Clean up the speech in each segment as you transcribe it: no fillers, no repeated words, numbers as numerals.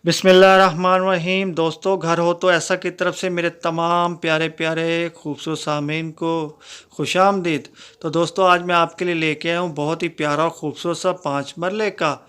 बिस्मिल्लाहिर्रहमानिर्रहीम। दोस्तों, घर हो तो ऐसा की तरफ से मेरे तमाम प्यारे प्यारे खूबसूरत सामीन को खुशामदीद। तो दोस्तों, आज मैं आपके लिए लेके आया हूँ बहुत ही प्यारा और ख़ूबसूरत सा 5 मरले का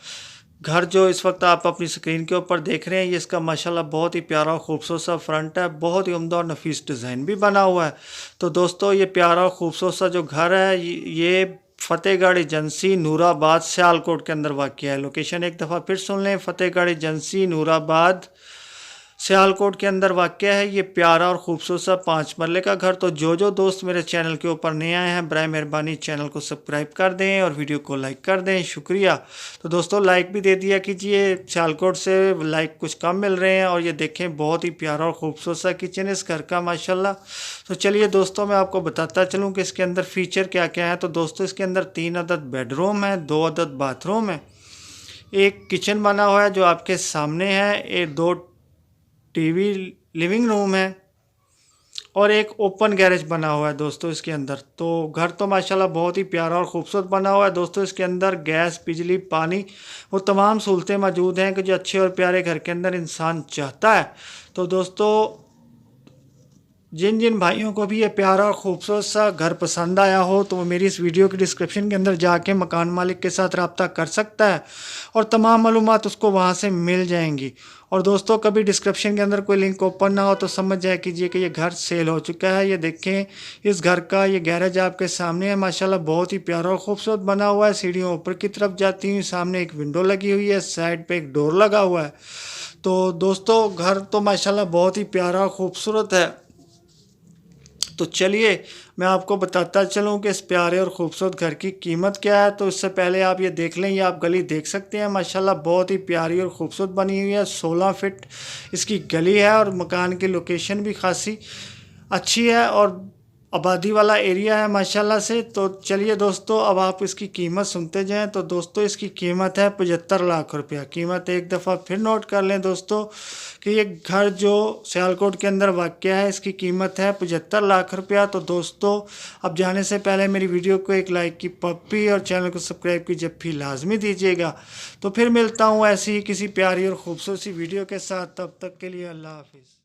घर। जो इस वक्त आप अपनी स्क्रीन के ऊपर देख रहे हैं, ये इसका माशाल्लाह बहुत ही प्यारा और ख़ूबसूरत सा फ्रंट है। बहुत ही उम्दा और नफीस डिज़ाइन भी बना हुआ है। तो दोस्तों, ये प्यारा और ख़ूबसूरत सा जो घर है, ये फतेहगढ़ एजेंसी नूराबाद सियालकोट के अंदर वाक़या है। लोकेशन एक दफ़ा फिर सुन लें, फतेहगढ़ एजेंसी नूराबाद सियालकोट के अंदर वाक़या है ये प्यारा और ख़ूबसूरत सा 5 मरले का घर। तो जो दोस्त मेरे चैनल के ऊपर नए आए हैं, बराए मेहरबानी चैनल को सब्सक्राइब कर दें और वीडियो को लाइक कर दें, शुक्रिया। तो दोस्तों, लाइक भी दे दिया कीजिए, सियालकोट से लाइक कुछ कम मिल रहे हैं। और ये देखें, बहुत ही प्यारा और ख़ूबसूरत सा किचन इस घर का माशाल्लाह। तो चलिए दोस्तों, मैं आपको बताता चलूँ कि इसके अंदर फ़ीचर क्या क्या है। तो दोस्तों, इसके अंदर 3 अदद बेडरूम है, 2 अदद बाथरूम है, एक किचन बना हुआ है जो आपके सामने है, 2 टीवी लिविंग रूम है और एक ओपन गैरेज बना हुआ है दोस्तों इसके अंदर। तो घर तो माशाल्लाह बहुत ही प्यारा और ख़ूबसूरत बना हुआ है दोस्तों। इसके अंदर गैस, बिजली, पानी वो तमाम सहूलतें मौजूद हैं कि जो अच्छे और प्यारे घर के अंदर इंसान चाहता है। तो दोस्तों, जिन जिन भाइयों को भी ये प्यारा और ख़ूबसूरत सा घर पसंद आया हो, तो वो मेरी इस वीडियो की डिस्क्रिप्शन के अंदर जाके मकान मालिक के साथ रब्ता कर सकता है और तमाम मालूमात उसको वहाँ से मिल जाएंगी। और दोस्तों, कभी डिस्क्रिप्शन के अंदर कोई लिंक ओपन ना हो तो समझ जाए कीजिए कि ये घर सेल हो चुका है। ये देखें, इस घर का ये गैरेज आपके सामने है। माशाल्लाह बहुत ही प्यारा और ख़ूबसूरत बना हुआ है। सीढ़ियों ऊपर की तरफ जाती हुई सामने एक विंडो लगी हुई है, साइड पे एक डोर लगा हुआ है। तो दोस्तों, घर तो माशाल्लाह बहुत ही प्यारा और ख़ूबसूरत है। तो चलिए मैं आपको बताता चलूँ कि इस प्यारे और ख़ूबसूरत घर की कीमत क्या है। तो इससे पहले आप ये देख लें, ये आप गली देख सकते हैं, माशाल्लाह बहुत ही प्यारी और ख़ूबसूरत बनी हुई है। 16 फीट इसकी गली है और मकान की लोकेशन भी खासी अच्छी है और आबादी वाला एरिया है माशाल्लाह से। तो चलिए दोस्तों, अब आप इसकी कीमत सुनते जाएं। तो दोस्तों, इसकी कीमत है 75 लाख रुपया। कीमत एक दफ़ा फिर नोट कर लें दोस्तों कि ये घर जो सियालकोट के अंदर वाक़या है, इसकी कीमत है 75 लाख रुपया। तो दोस्तों, अब जाने से पहले मेरी वीडियो को एक लाइक की पप्पी और चैनल को सब्सक्राइब की जप्फी लाजमी दीजिएगा। तो फिर मिलता हूँ ऐसी ही किसी प्यारी और ख़ूबसूरत सी वीडियो के साथ। तब तक के लिए अल्लाह हाफिज़।